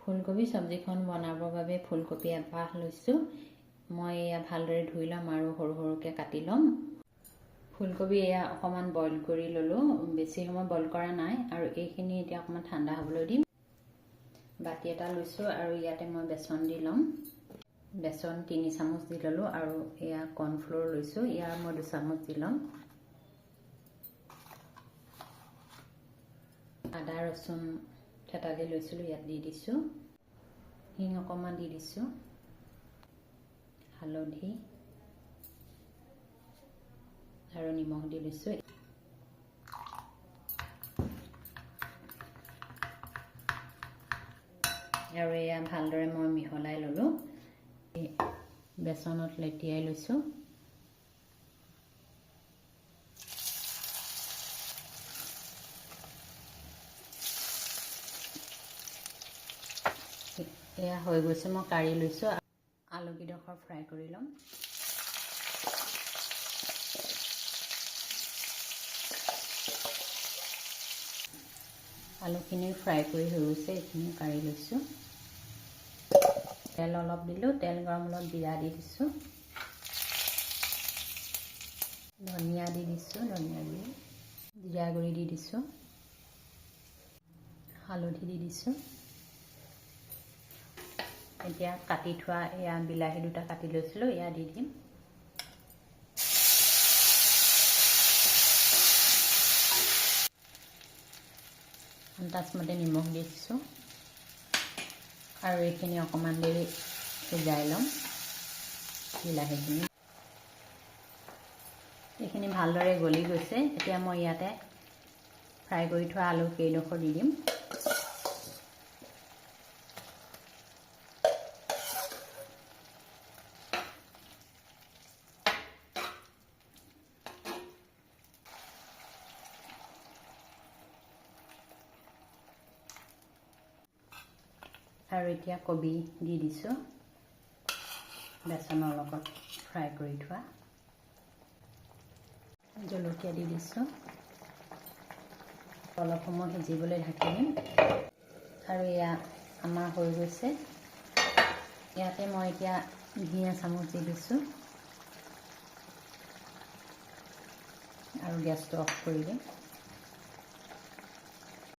ফুলকবি চব্জিখন বনাবৰ বাবে ফুলকবি এপাহ লৈছোঁ। মই এয়া ভালদৰে ধুই ল'ম আৰু সৰু সৰুকৈ কাটি ল'ম। ফুলকবি এয়া অকণমান বইল কৰি ল'লোঁ, বেছি সময় বইল কৰা নাই আৰু এইখিনি এতিয়া অকণমান ঠাণ্ডা হ'বলৈ দিম। বাতি এটা লৈছোঁ আৰু ইয়াতে মই বেচন দি ল'ম। বেচন 3 চামুচ দি ল'লোঁ আৰু এয়া কৰ্ণফ্ল'ৰ লৈছোঁ, ইয়াৰ মই 2 চামুচ দি ল'ম। আদা ৰচুন থেতালি লৈছিলোঁ, ইয়াত দি দিছোঁ। হিং অকণমান দি দিছোঁ, হালধি আৰু নিমখ দি দিছোঁ। আৰু এয়া ভালদৰে মই মিহলাই ল'লোঁ। বেচনত লেটিয়াই লৈছোঁ। এয়া হৈ গৈছে, মই কাঢ়ি লৈছোঁ। আলুকেইডোখৰ ফ্ৰাই কৰি ল'ম। আলুখিনি ফ্ৰাই কৰি হৈ গৈছে, এইখিনি কাঢ়ি লৈছোঁ। তেল অলপ দিলোঁ, তেল গৰম অলপ জিৰা দি দিছোঁ, ধনিয়া দি দিছোঁ, ধনিয়া গুড়ি, জিৰা গুড়ি দি দিছোঁ, হালধি দি দিছোঁ। এতিয়া কাটি থোৱা এয়া বিলাহী 2টা কাটি লৈছিলোঁ, এয়া দি দিম। আন্দাজমতে নিমখ দি দিছোঁ আৰু এইখিনি অকণমান দেৰি সিজাই ল'ম। বিলাহীখিনি এইখিনি ভালদৰে গলি গৈছে। এতিয়া মই ইয়াতে ফ্ৰাই কৰি থোৱা আলু কেইডোখৰ দি দিম। আৰু এতিয়া কবি দি দিছোঁ, বেচনৰ লগত ফ্ৰাই কৰি থোৱা। জলকীয়া দি দিছোঁ, অলপ সময় সিজিবলৈ ঢাকি দিম। আৰু এয়া আমাৰ হৈ গৈছে। ইয়াতে মই এতিয়া ঘি এচামুচ দি দিছোঁ আৰু গেছটো অফ কৰি দিম।